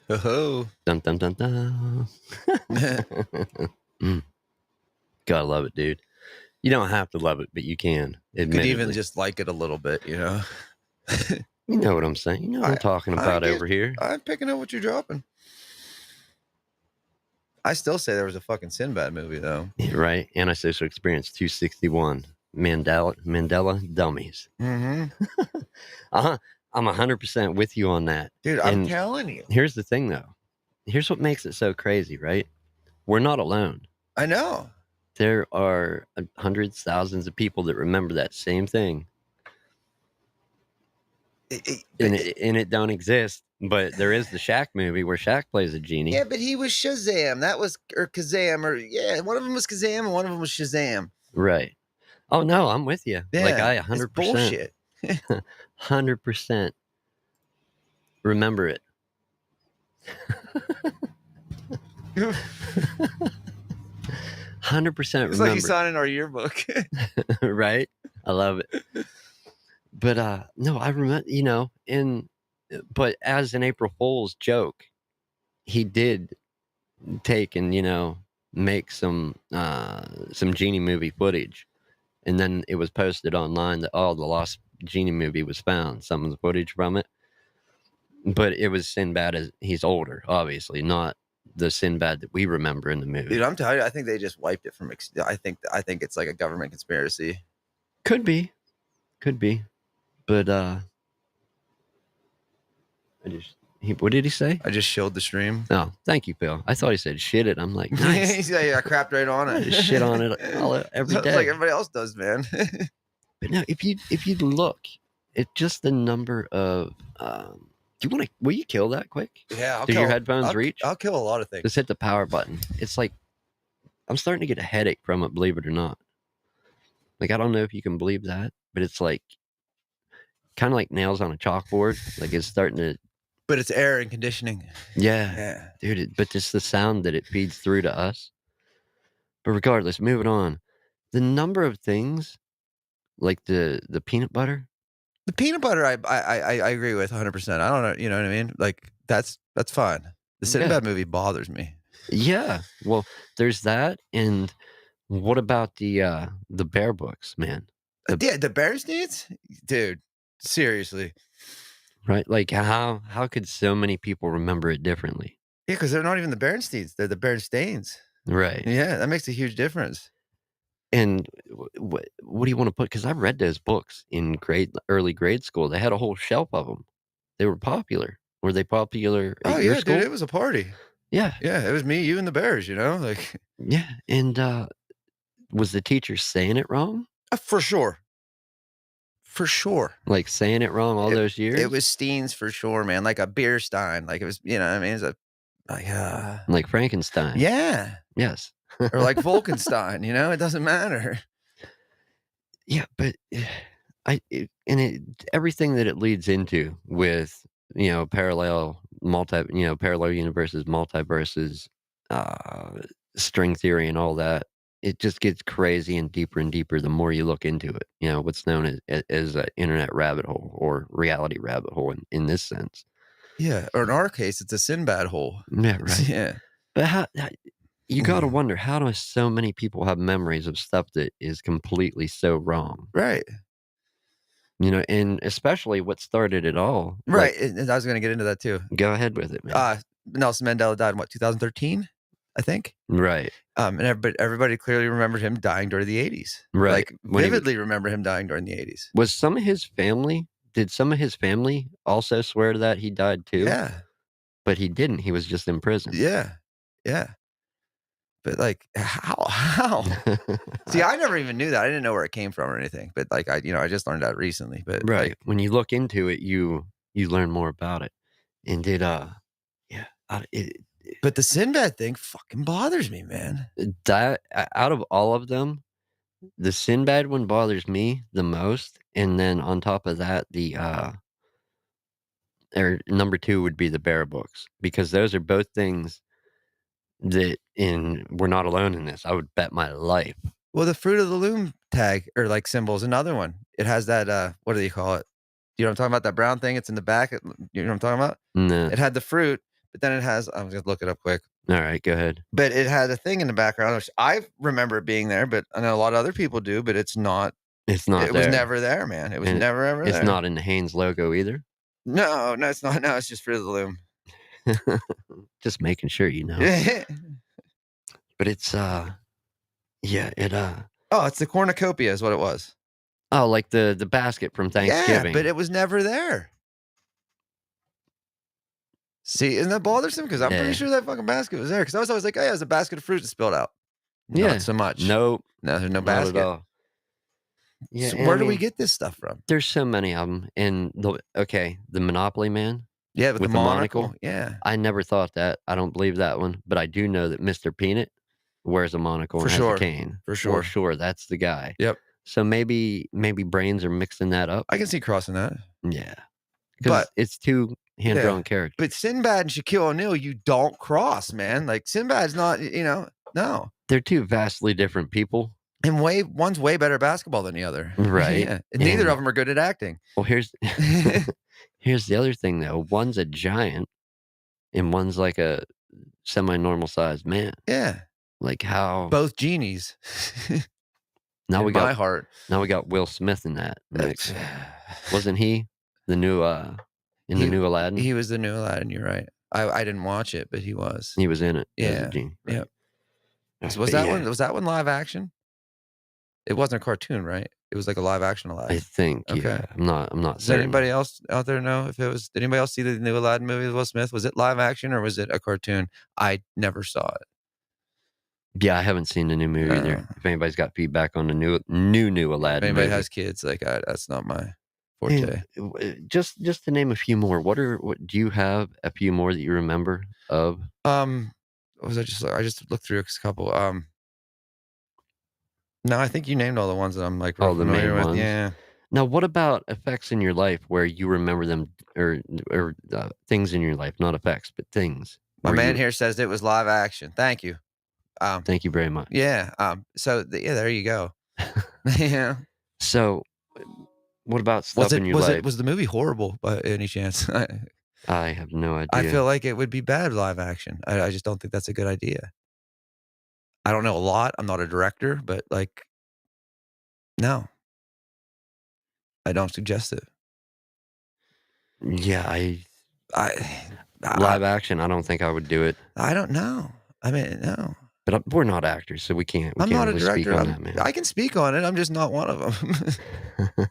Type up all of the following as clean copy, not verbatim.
Oh, Dun dun dun dun. Gotta love it, dude. You don't have to love it, but you can. could Admittedly, even just like it a little bit, you know. you know what I'm saying. You know what I'm talking about over here, I'm picking up what you're dropping. I still say there was a fucking Sinbad movie though. right? Antisocial Experience 261. Mandela Dummies. Mm-hmm. I'm 100% with you on that, Dude. I'm telling you. Here's the thing, though. Here's what makes it so crazy, right? We're not alone. I know. There are hundreds, thousands of people that remember that same thing. And it don't exist, but there is the Shaq movie where Shaq plays a genie. Yeah, but he was Shazam. That was, or Kazam, or yeah, one of them was Kazam and one of them was Shazam. Right. Oh, no, I'm with you. Yeah, like, I 100%. Bullshit. 100% remember it. 100% remember. It's like you saw it in our yearbook. Right? I love it. But no, I remember, but as an April Fool's joke, he did take and make some genie movie footage, and then it was posted online that the lost genie movie was found, some of the footage from it, but it was Sinbad as he's older, obviously, not the Sinbad that we remember in the movie. Dude, I'm telling you, I think they just wiped it from. I think it's like a government conspiracy. Could be, but what did he say? I just showed the stream. Oh, thank you, Phil. I thought he said shit it. I'm like, nice. Yeah, I crapped right on it. Shit on it every day. Like everybody else does, man. But no, if you look at just the number of, will you kill that quick? Yeah. Do your headphones reach? I'll kill a lot of things. Just hit the power button. It's like, I'm starting to get a headache from it, believe it or not. Like, I don't know if you can believe that, but it's like, kind of like nails on a chalkboard. Like it's starting to. But it's air and conditioning. Yeah. Dude, but just the sound that it feeds through to us. But regardless, moving on. The number of things, like the peanut butter. The peanut butter, I agree with 100%. I don't know, you know what I mean? Like, that's fine. The Sinbad movie bothers me. Yeah. Well, there's that. And what about the bear books, man? The Bearsteins? Dude, seriously. Right? Like, how could so many people remember it differently? Yeah, because they're not even the Berensteins. They're the Berenstains. Right. Yeah, that makes a huge difference. And what do you want to put? Because I read those books in early grade school. They had a whole shelf of them. They were popular. Were they popular at your school? Dude, it was a party. Yeah. Yeah, it was me, you, and the bears, like. Yeah, and was the teacher saying it wrong? For sure. For sure. Like saying it wrong all those years? It was Steens for sure, man. Like a beer stein. Like it was, what I mean? It's like Frankenstein. Yeah. Yes. Or like Wolkenstein, it doesn't matter. Yeah, but everything that it leads into with, parallel universes, multiverses, string theory and all that, it just gets crazy and deeper the more you look into it. What's known as an internet rabbit hole or reality rabbit hole in this sense. Yeah, or in our case, it's a Sinbad hole. Yeah, right. Yeah. But how you got to wonder, how do so many people have memories of stuff that is completely so wrong? Right. And especially what started it all. Right. And I was going to get into that too. Go ahead with it, man. Nelson Mandela died in 2013, I think. Right. And everybody clearly remembered him dying during the 80s. Right. Like vividly remember him dying during the 80s. Did some of his family also swear to that he died too? Yeah. But he didn't. He was just in prison. Yeah. Yeah. But like, how? See, I never even knew that. I didn't know where it came from or anything. But like, I just learned that recently. But right, when you look into it, you learn more about it. And but the Sinbad thing fucking bothers me, man. That out of all of them, the Sinbad one bothers me the most. And then on top of that, number 2 would be the bear books, because those are both things that we're not alone in this. I would bet my life. Well, the Fruit of the Loom tag or like symbol is another one. It has that, what do you call it? You know what I'm talking about? That brown thing, it's in the back. You know what I'm talking about? No. It had the fruit, but then it has. I'm gonna look it up quick. All right, go ahead. But it had a thing in the background, which I remember it being there, but I know a lot of other people do, but it's not. It's not It was there. never there, man. It was And never ever it's there. not in the Hanes logo either. No, it's not. No, it's just Fruit of the Loom. Just making sure you know. But it's yeah, it Oh, it's the cornucopia is what it was. oh, like the basket from Thanksgiving. Yeah, but it was never there. See, isn't that bothersome? Because I'm pretty Yeah. sure that fucking basket was there. Because I was always like, oh, yeah, there's a basket of fruit that spilled out. Yeah. Not so much. Nope. No, there's no Not basket. at all. Yeah, So and where I do we mean, get this stuff from? there's so many of them. And the Monopoly Man Yeah, with the monocle. monocle. Yeah, I never thought that. I don't believe that one, but I do know that Mr. Peanut wears a monocle For and sure. has a cane. For sure. For sure, that's the guy. Yep. So maybe brains are mixing that up. I can see crossing that. Yeah. Because But it's two hand-drawn characters. But Sinbad and Shaquille O'Neal, you don't cross, man. Like Sinbad's not, no. They're two vastly different people. And one's way better at basketball than the other. Right. Yeah. And neither of them are good at acting. Well, here's the other thing though. One's a giant and one's like a semi-normal sized man. Yeah. Like how Both genies. now we my got heart. Now we got Will Smith in that mix. Wasn't he the new in the new Aladdin? He was the new Aladdin, you're right. I didn't watch it, but he was. He was in it. Yeah. Genie, right? Yep. Right, Was that one live action? It wasn't a cartoon, right? It was like a live action Aladdin. I think. Okay. Yeah. I'm not Does certain. anybody else out there know if it was? Did anybody else see the new Aladdin movie with Will Smith? Was it live action or was it a cartoon? I never saw it. Yeah, I haven't seen the new movie either. If anybody's got feedback on the new Aladdin, If anybody movie. has kids, like that's not my forte. And just to name a few more. What do you have a few more that you remember of? What was I just looked through a couple. No, I think you named all the ones that I'm like All the main with. ones. Yeah. Now, what about effects in your life where you remember them, or things in your life, not effects, but things? My man here says it was live action. Thank you. Thank you very much. Yeah. So there you go. Yeah. So, what about stuff in your life? Was the movie horrible by any chance? I have no idea. I feel like it would be bad live action. I just don't think that's a good idea. I don't know a lot. I'm not a director, but like, no, I don't suggest it. Yeah, live action. I don't think I would do it. I don't know. I mean, no. But we're not actors, so we can't. I'm not a director. Speak on that, man. I can speak on it. I'm just not one of them.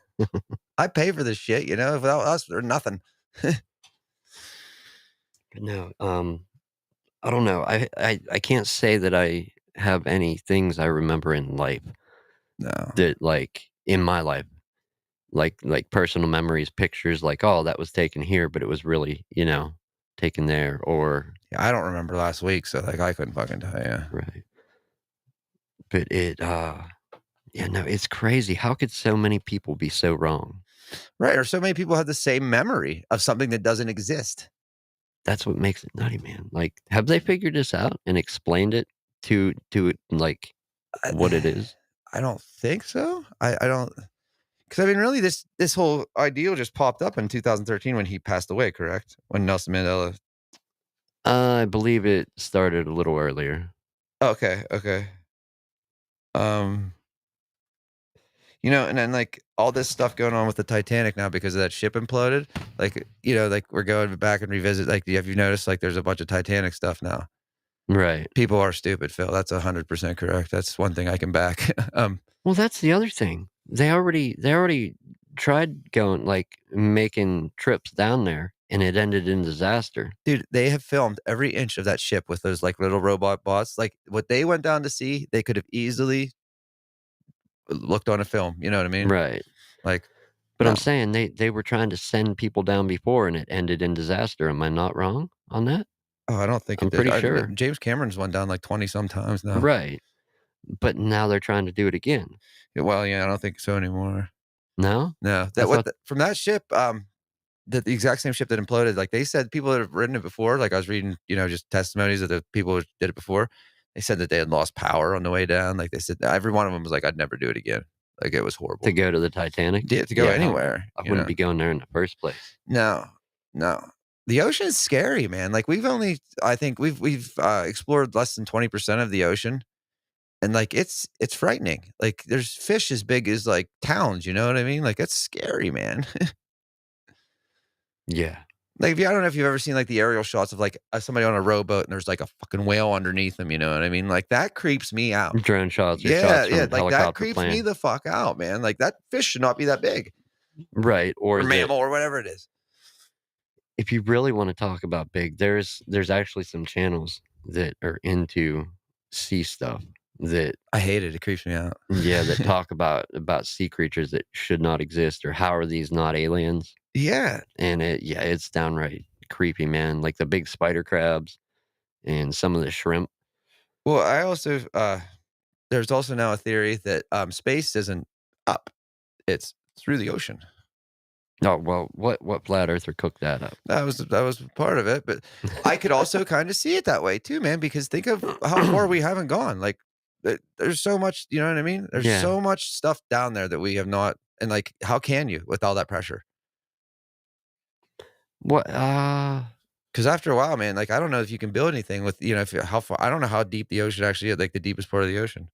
I pay for this shit, without us, there's nothing. No, I don't know. I can't say that I have any things I remember in life. No. That like in my life, like personal memories, pictures, like, oh, that was taken here, but it was really, taken there, or yeah, I don't remember last week, so like I couldn't fucking tell you. Right. But it's crazy. How could so many people be so wrong? Right, or so many people have the same memory of something that doesn't exist. That's what makes it nutty, man. Like, have they figured this out and explained it to like what it is? I don't think so. I don't, because I mean, really, this whole ideal just popped up in 2013 when he passed away. Correct? When Nelson Mandela. I believe it started a little earlier. Okay. And then like all this stuff going on with the Titanic now because of that ship imploded. Like, like we're going back and revisit. Like, have you noticed like there's a bunch of Titanic stuff now? Right. People are stupid, Phil. That's 100% correct. That's one thing I can back. Well, that's the other thing. They already tried going like making trips down there, and it ended in disaster. Dude, they have filmed every inch of that ship with those like little robot bots. Like what they went down to see, they could have easily looked on a film. You know what I mean? Right. Like, but no. I'm saying they were trying to send people down before, and it ended in disaster. Am I not wrong on that? Oh, I don't think I'm pretty sure. James Cameron's went down like 20 sometimes now. Right. But now they're trying to do it again. Yeah, well, yeah, I don't think so anymore. No? No. From that ship, the exact same ship that imploded, like they said people that have ridden it before, like I was reading, just testimonies of the people who did it before. They said that they had lost power on the way down. Like they said, every one of them was like, I'd never do it again. Like it was horrible. To go to the Titanic? Yeah, to go anywhere. I wouldn't be going there in the first place. No. The ocean is scary, man. Like I think we've explored less than 20% of the ocean, and like it's frightening. Like there's fish as big as like towns. You know what I mean? Like that's scary, man. Yeah. Like if you, I don't know if you've ever seen like the aerial shots of like somebody on a rowboat and there's like a fucking whale underneath them. You know what I mean? Like that creeps me out. Drone shots or Yeah, shots yeah. from Like that helicopter creeps me plane. the fuck out, man. Like that fish should not be that big, Right. or Or that mammal or whatever it is. if you really want to talk about big, there's actually some channels that are into sea stuff that I hate it. It creeps me out. yeah, that talk about sea creatures that should not exist or how are these not aliens? Yeah. And it's downright creepy, man. Like the big spider crabs and some of the shrimp. Well, I also there's also now a theory that space isn't up; it's through the ocean. Oh well, what flat earther cooked that up? That was part of it, but I could also kind of see it that way too, man. Because think of how far we haven't gone. Like, there's so much. You know what I mean? There's Yeah. so much stuff down there that we have not. And like, how can you with all that pressure? What Because after a while, man, like I don't know if you can build anything with if how far. I don't know how deep the ocean actually is. Like the deepest part of the ocean.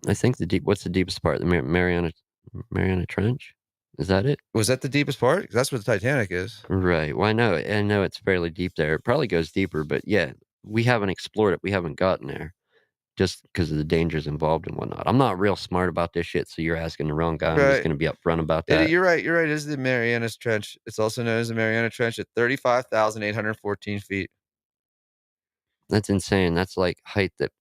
I think what's the deepest part? The Mariana Trench? Is that it? Was that the deepest part? 'Cause that's where the Titanic is. Right. Well, I know it's fairly deep there. It probably goes deeper, but yeah, we haven't explored it. We haven't gotten there just because of the dangers involved and whatnot. I'm not real smart about this shit, so you're asking the wrong guy. I'm just Right. going to be upfront about that. You're right. You're right. It is the Marianas Trench. It's also known as the Mariana Trench at 35,814 feet. That's insane. That's like height that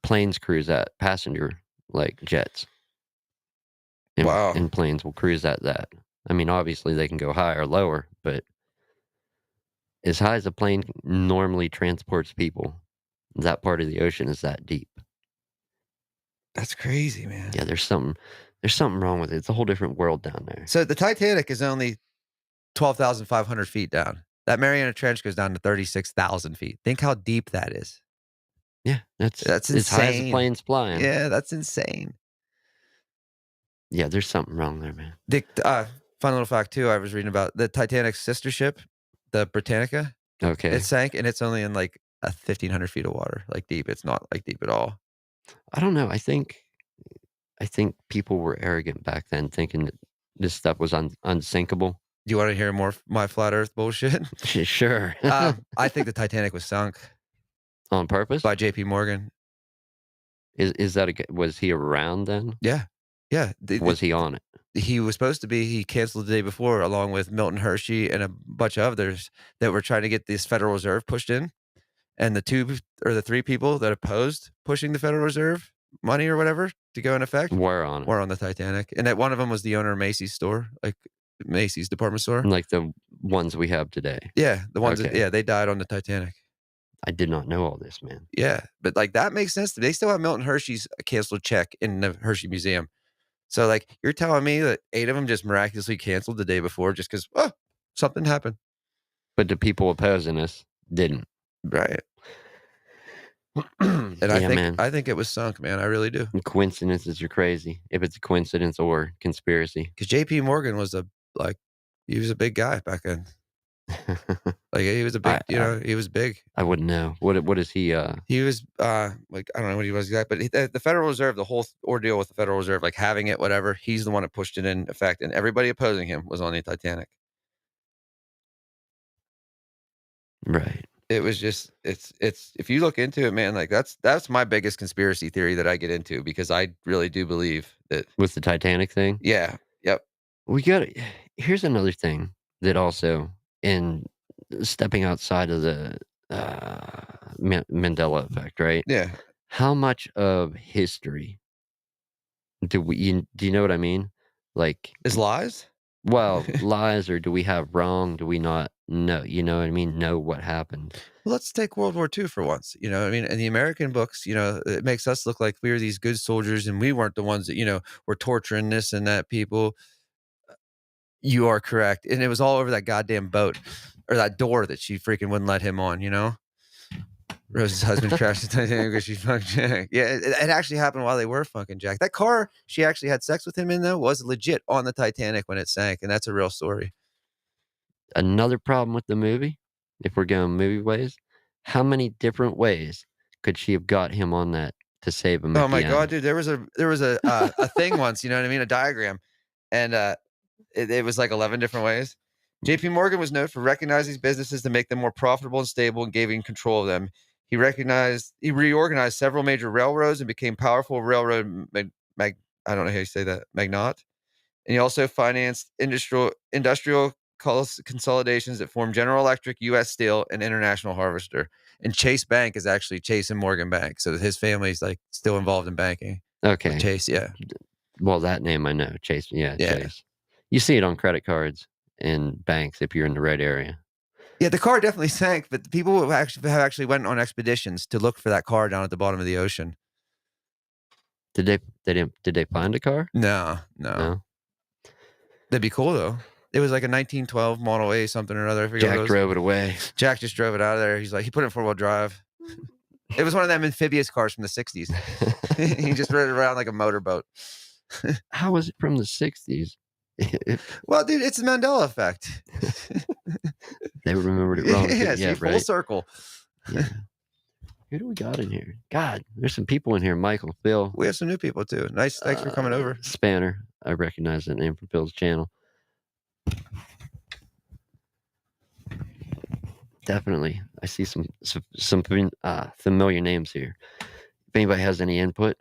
planes cruise at, passenger like jets Wow. and planes will cruise at that. I mean, obviously they can go higher or lower, but as high as a plane normally transports people, that part of the ocean is that deep. That's crazy, man. Yeah, there's something wrong with it. It's a whole different world down there. So the Titanic is only 12,500 feet down. That Mariana Trench goes down to 36,000 feet. Think how deep that is. Yeah, That's as high as the insane. plane's flying. Yeah, that's insane. Yeah, there's something wrong there, man. Fun little fact too. I was reading about the Titanic's sister ship, the Britannica. Okay. It sank and it's only in like 1,500 feet of water, like deep. It's not like deep at all. I don't know. I think people were arrogant back then, thinking that this stuff was unsinkable. Do you want to hear more of my flat Earth bullshit? Sure. I think the Titanic was sunk On purpose? by J.P. Morgan. Is that was he around then? Yeah, yeah. Was he on it? He was supposed to be. He canceled the day before, along with Milton Hershey and a bunch of others that were trying to get this Federal Reserve pushed in. And the two or the three people that opposed pushing the Federal Reserve money or whatever to go in effect Were on it? were on the Titanic. And that one of them was the owner of Macy's store, like Macy's department store. Like the ones we have today? Yeah, the ones that, Okay. yeah, they died on the Titanic. I did not know all this, man. Yeah, but like that makes sense. They still have Milton Hershey's canceled check in the Hershey Museum. So like you're telling me that 8 of them just miraculously canceled the day before just because something happened. But the people opposing us didn't. Right. And Yeah, man. I think it was sunk, man. I really do. Coincidences are crazy. If it's a coincidence or conspiracy. Because J.P. Morgan was he was a big guy back then. Like he was a big, he was big. I wouldn't know. What is he? He was like I don't know what he was exactly, but the Federal Reserve, the whole ordeal with the Federal Reserve, like having it, whatever. He's the one that pushed it in effect, and everybody opposing him was on the Titanic. Right. It was just it's if you look into it, man, like that's my biggest conspiracy theory that I get into because I really do believe that. With the Titanic thing? Yeah. Yep. We got here's another thing that also in stepping outside of the Mandela effect, right? Yeah. How much of history do you know what I mean? Like, Is lies? well, lies, or do we have wrong? Do we not know? You know what I mean? Know what happened? Well, let's take World War II for once. You know, I mean, in the American books, it makes us look like we were these good soldiers and we weren't the ones that, were torturing this and that people. You are correct. And it was all over that goddamn boat or that door that she freaking wouldn't let him on. Rose's husband crashed the Titanic because she fucked Jack. Yeah, it actually happened while they were fucking Jack. That car she actually had sex with him in, though, was legit on the Titanic when it sank. And that's a real story. Another problem with the movie, if we're going movie ways, how many different ways could she have got him on that to save him Oh at my the god, end? dude, there was a thing once, you know what I mean, a diagram, and, it was like 11 different ways. JP Morgan was known for recognizing these businesses to make them more profitable and stable and giving control of them. He reorganized several major railroads and became powerful railroad mag I don't know how you say that, magnate. And he also financed industrial consolidations that formed General Electric, U.S. Steel, and International Harvester. And Chase Bank is actually Chase and Morgan Bank, so his family's like still involved in banking with Okay. Chase. Yeah, Well, that name I know. Chase. Yeah, yeah, Chase. You see it on credit cards and banks if you're in the right area. yeah. The car definitely sank, but the people who actually went on expeditions to look for that car down at the bottom of the ocean. Did they find a car? No, no, No. that'd be cool though. It was like a 1912 Model A something or other. I forget what it Jack was. drove it away. Jack just drove it out of there. He's like, he put it in 4-wheel drive. It was one of them amphibious cars from the 60s. He just rode it around like a motorboat. How was it from the 60s? Well, dude, it's the Mandela effect. They remembered it wrong. Yeah, Yeah, see, full right. circle. Yeah. Who do we got in here? God, there's some people in here. Michael, Phil, We have some new people too. Nice, thanks for coming over. Spanner. I recognize that name from Phil's channel. Definitely. I see some familiar names here. If anybody has any input,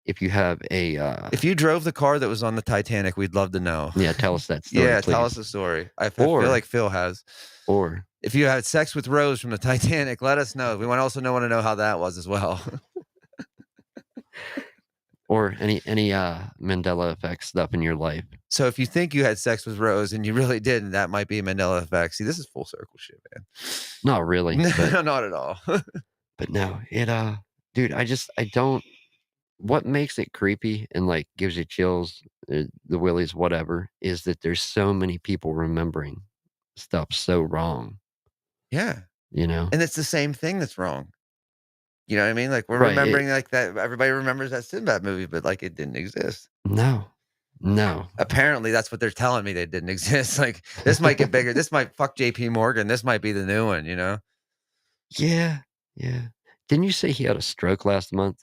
if you have a If you drove the car that was on the Titanic, we'd love to know. yeah, tell us that story, Yeah, please. tell us the story. I feel Or- like Phil has. Or If you had sex with Rose from the Titanic, let us know. We want to know how that was as well. or any Mandela effect stuff in your life. So if you think you had sex with Rose and you really didn't, that might be a Mandela effect. See, this is full circle shit, man. Not really, but No, not at all. but no, it dude, I don't what makes it creepy and like gives you chills, the willies, whatever, is that there's so many people remembering stuff so wrong, Yeah. you know? And it's the same thing that's wrong. You know what I mean? Like we're Right, remembering like that. Everybody remembers that Sinbad movie, but like it didn't exist. No. Apparently, that's what they're telling me. They didn't exist. Like this might get bigger. This might fuck JP Morgan. This might be the new one, you know? Yeah. Didn't you say he had a stroke last month?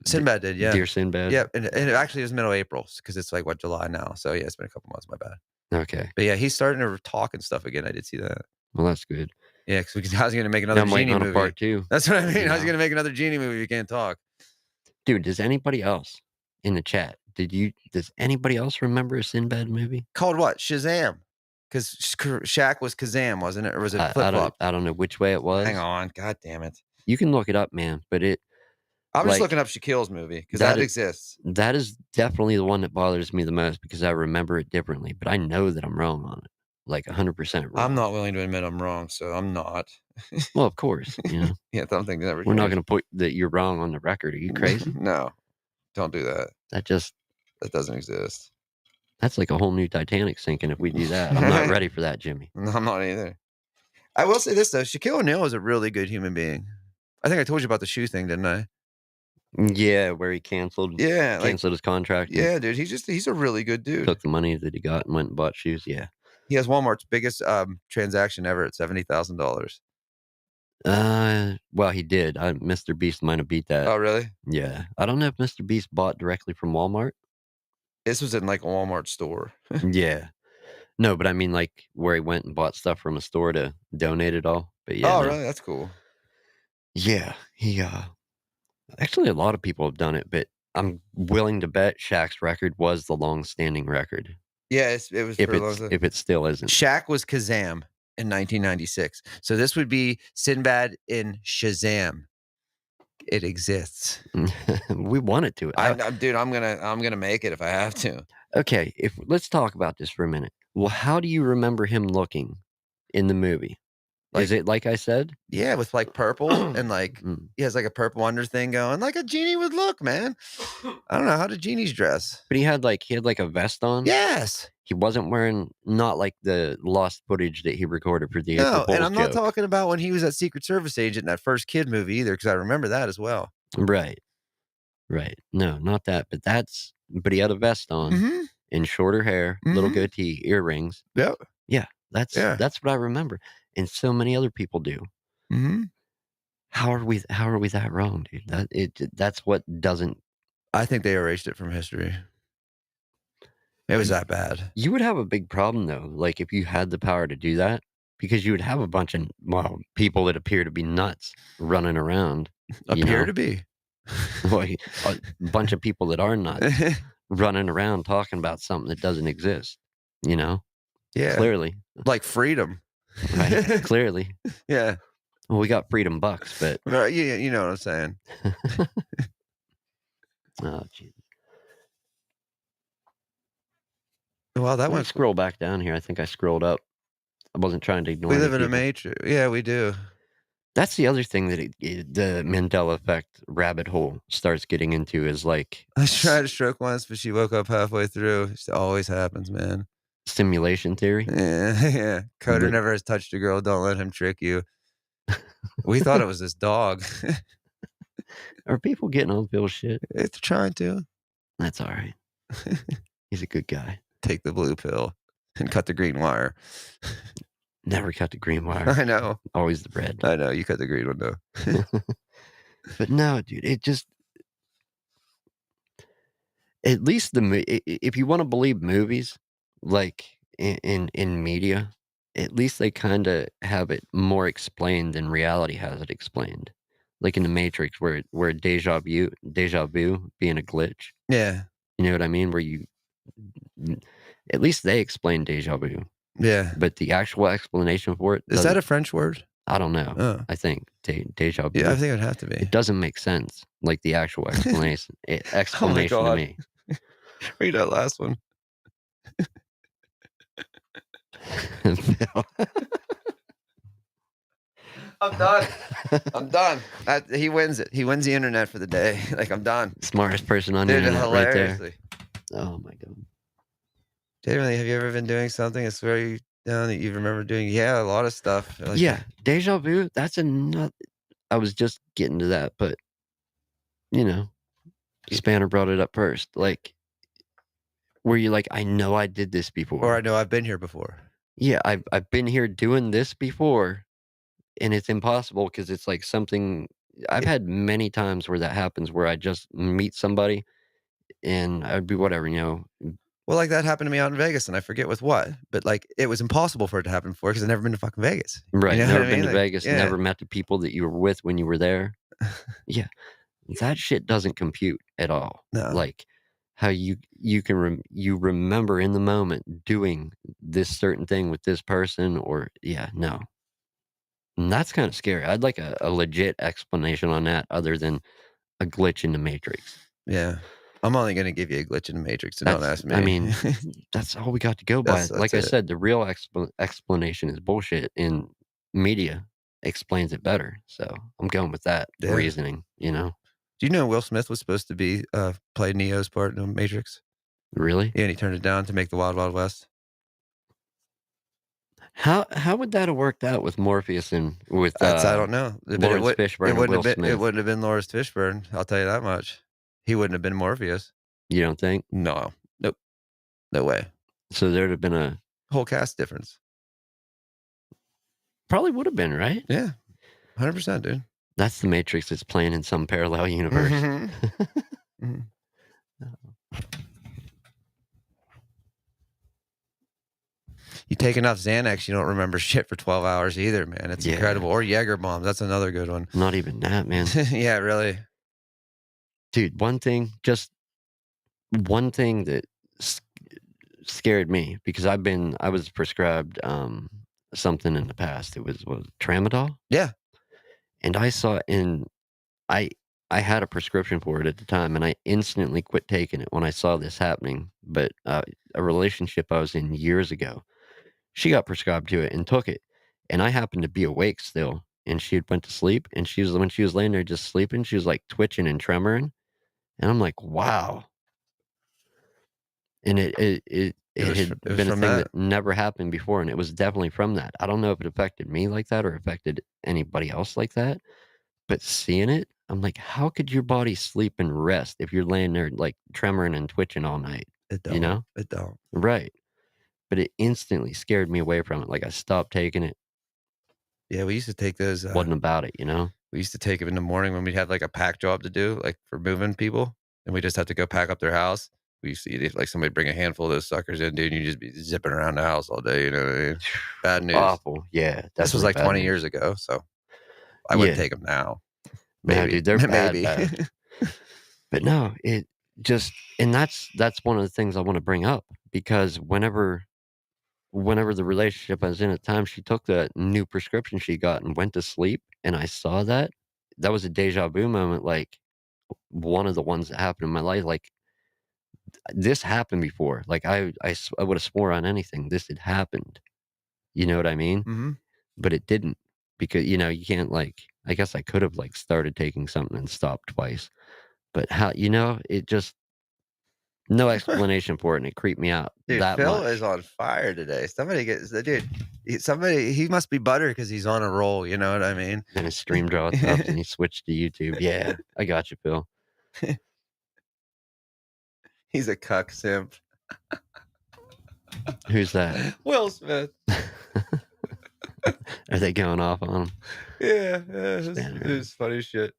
Sinbad did, yeah. Dear Sinbad? Yeah. And it actually was middle April because it's like what, July now. So yeah, it's been a couple months, my bad. Okay. But yeah, he's starting to talk and stuff again. I did see that. Well, that's good. Yeah, because how's he gonna make Now another I'm waiting genie on a movie? part 2. That's what I mean. You How's he know? gonna make another genie movie if you can't talk? Dude, does anybody else in the chat, does anybody else remember a Sinbad movie? Called what? Shazam. Because Shaq was Kazam, wasn't it? Or was it Flip Flop? I don't know which way it was. Hang on. God damn it. You can look it up, man, but I'm just like, looking up Shaquille's movie because that that is- exists. that is definitely the one that bothers me the most because I remember it differently, but I know that I'm wrong on it. Like 100% wrong. I'm not willing to admit I'm wrong, so I'm not. Well, of course, you know. Yeah, something never We're not changed. going to put that you're wrong on the record. Are you crazy? No, don't do that. That doesn't exist. That's like a whole new Titanic sinking if we do that. I'm not ready for that, Jimmy. No, I'm not either. I will say this though, Shaquille O'Neal is a really good human being. I think I told you about the shoe thing, didn't I? Yeah, where he canceled his contract. Yeah, dude, he's a really good dude. Took the money that he got and went and bought shoes. Yeah. He has Walmart's biggest transaction ever at $70,000. Well, he did. Mr. Beast might have beat that. Oh, really? Yeah. I don't know if Mr. Beast bought directly from Walmart. This was in like a Walmart store. Yeah. No, but I mean like where he went and bought stuff from a store to donate it all. But yeah. Oh, no. really? That's cool. Yeah. He actually a lot of people have done it, but I'm willing to bet Shaq's record was the long-standing record. Yeah, it was. If it still isn't. Shaq was Kazam in 1996. So this would be Sinbad in Shazam. It exists. We want it to. Dude, I'm gonna make it if I have to. Okay, let's talk about this for a minute. Well, how do you remember him looking in the movie? Is it like I said? Yeah, with like purple and like he has like a purple under thing going, like a genie would look, man. I don't know how do genies dress, but he had like a vest on. Yes, he wasn't wearing not like the lost footage that he recorded for the April Fool's and I'm not joke. talking about when he was that Secret Service agent in that first kid movie either, because I remember that as well. Right. No, not that, but he had a vest on and shorter hair, little goatee, earrings. Yep. Yeah, Yeah. That's what I remember, and so many other people do. Mhm. How are we that wrong, dude? That's what doesn't I think they erased it from history. It was y that bad. you would have a big problem, though, like, if you had the power to do that, because you would have a bunch of, well, people that appear to be nuts running around, you Appear know? to be. Like, a bunch of people that are nuts running around talking about something that doesn't exist, you know? Yeah, Clearly, like freedom. right? Clearly. Yeah. Well, we got freedom bucks, but Right, yeah, you know what I'm saying. oh, gee. Well, that Let me went scroll back down here. I think I scrolled up. I wasn't trying to ignore we any live in a people. matrix. Yeah, we do. That's the other thing that the Mandela effect rabbit hole starts getting into is like I tried to stroke once, but she woke up halfway through. It always happens, man. simulation theory. Yeah, yeah. Coder But never has touched a girl, don't let him trick you. We thought it was this dog. are people getting on Bill's shit? It's trying to. That's all right. He's a good guy. Take the blue pill and cut the green wire. Never cut the green wire. I know. Always the red. I know, you cut the green one, though. But no, dude, it just at least if you want to believe movies, like in media, at least they kind of have it more explained than reality has it explained. Like in the Matrix, where deja vu being a glitch. Yeah, You know what I mean? Where you at least they explain deja vu, yeah. but the actual explanation for it Is that doesn't. a French word? I don't know. Oh, I think deja yeah, I vu. think it'd have to It be. doesn't make sense. Like the actual Oh my explanation to god. me. Read that last one. Phil. I'm done. I'm done. He wins it. He wins the internet for the day. Like, I'm done. Smartest person on the Dude, internet right there. hilariously. Oh my god. Genuinely, have you ever been doing something that's very down that you remember doing? Yeah, a lot of stuff. Like, Yeah, deja vu, that's another I was just getting to that, but, you know, Spanner brought it up first. Like, where you like, "I know I did this or I before. know I've been here before. Yeah, I've been here doing this before, and it's impossible because it's like something." I've Yeah. had many times where that happens where I just meet somebody and I'd be whatever, Well, like that happened to me out in Vegas, and I forget with what, but like it was impossible for it to happen before because I've never been to fucking Vegas. You right, know what never I been mean? to Like, Vegas, yeah, never met the people that you were with when you were there. Yeah. That shit doesn't compute at all. no, Like, how you remember in the moment doing this certain thing with this person or yeah, no. And that's kinda scary. I'd like a legit explanation on that other than a glitch in the matrix. yeah. I'm only gonna give you a glitch in the matrix, so don't ask I me. mean, that's all we got to go by. That's Like I it. said, the real explanation is bullshit, and media explains it better. So I'm going with that Yeah. reasoning. Do you know Will Smith was supposed to be play Neo's part in the Matrix? Really? Yeah, and he turned it down to make the Wild Wild West. How would that have worked out with Morpheus and with, That's I don't know, but Lawrence it Fishburne and wouldn't have Will been it Smith? wouldn't have been Lawrence Fishburne. I'll tell you that much. He wouldn't have been Morpheus. You don't think? No, nope, no way. So there'd have been a Whole cast difference. probably would have been, right? Yeah, 100%, dude. That's the Matrix that's playing in some parallel universe. Mhm. Mhm. You take enough Xanax, you don't remember shit for 12 hours either, man. It's Yeah. incredible. Or Jaeger bombs. That's another good one. Not even that, man. Yeah, really. Dude, one thing that s scared me because I was prescribed, something in the past. It was Tramadol, Yeah. and I saw it in I I had a prescription for it at the time, and I instantly quit taking it when I saw this happening, but, a relationship I was in years ago, she got prescribed to it and took it, and I happened to be awake still, and she had went to sleep, and she was when she was laying there just sleeping, she was, like, twitching and tremoring, and I'm like, "Wow." And it had It was been a from thing that. that never happened before, and it was definitely from that. I don't know if it affected me like that or affected anybody else like that, but seeing it, I'm like, "How could your body sleep and rest if you're laying there, like, tremoring and twitching all night?" It You don't. know? It don't. Right. but it instantly scared me away from it. Like I stopped taking it. Yeah, we used to take those, Wasn't about it, you know? we used to take them in the morning when we'd have, like, a pack job to do, like, for moving people, and we just have to go pack up their house. We used to eat it like, somebody bring a handful of those suckers in, dude, and you just be zipping around the house all day, you know what I mean? Bad news. Awful. Yeah, This was, definitely like, bad 20 news. years ago, so I wouldn't Yeah. take them now. No, Maybe. dude, they're bad, Maybe. bad. But no, it just and that's one of the things I wanna bring up because whenever the relationship I was in at the time, she took that new prescription she got and went to sleep, and I saw that, that was a deja vu moment, like, one of the ones that happened in my life, like, this happened before, like, I would've swore on anything this had happened, you know what I mean? Mhm. But it didn't because, you can't, like I guess I could have, like, started taking something and stopped twice, but how it just no explanation for it, and it creeped me out Dude, that Phil is much. on fire today. Somebody gets the dude, he must be butter because he's on a roll, you know what I mean? Then his stream dropped up, and he switched to YouTube. Yeah, I got you, Phil. He's a cuck simp. Who's that? Will Smith. Are they going off on him? Yeah, Standard. it's funny shit.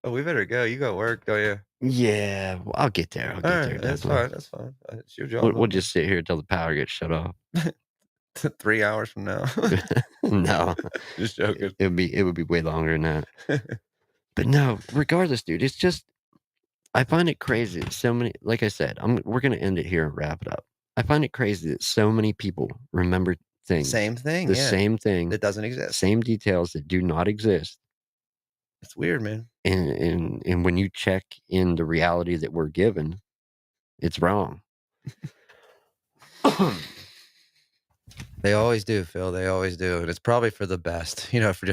Oh, we better go. You got work, don't you? Yeah, well, I'll get there. I'll get there, Alright, that's definitely. fine, that's fine. It's your job, We'll not me. just sit here until the power gets shut off. 3 hours from now. No, Just joking. it would be way longer than that. But no, regardless, dude, it's just I find it crazy that so many like I said, we're gonna end it here and wrap it up. I find it crazy that so many people remember things, Same thing, the yeah. same thing, That doesn't exist. same details that do not exist. It's weird, man. And when you check in the reality that we're given, it's wrong. They always do, Phil, they always do, and it's probably for the best,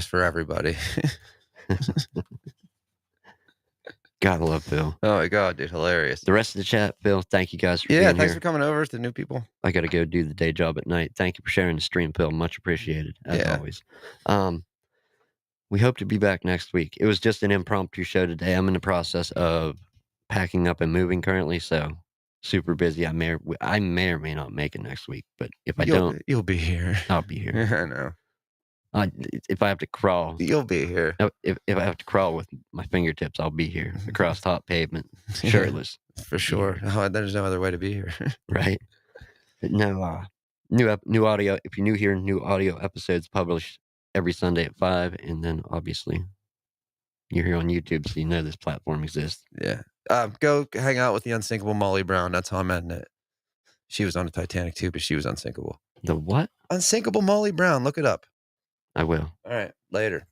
for everybody. Gotta love Phil. Oh my god, dude, hilarious. The rest of the chat, Phil, thank you guys for Yeah, being thanks here. for coming over to new people. I gotta go do the day job at night. Thank you for sharing the stream, Phil. Much appreciated, as Yeah. always. We hope to be back next week. It was just an impromptu show today. I'm in the process of packing up and moving currently, so super busy. I may or may not make it next week, but if I don't, You'll be here. I'll be here. I know. If I have to crawl, You'll be here. if I have to crawl with my fingertips, I'll be here across hot pavement, shirtless, For sure. Oh, there's no other way to be here. right? But no, new audio. If you're new here, new audio episodes published every Sunday at 5, and then obviously you're here on YouTube, so you know this platform exists. Yeah. Go hang out with the unsinkable Molly Brown. That's how I'm ending it. She was on the Titanic too, but she was unsinkable. The what? Unsinkable Molly Brown. Look it up. I will. All right. Later.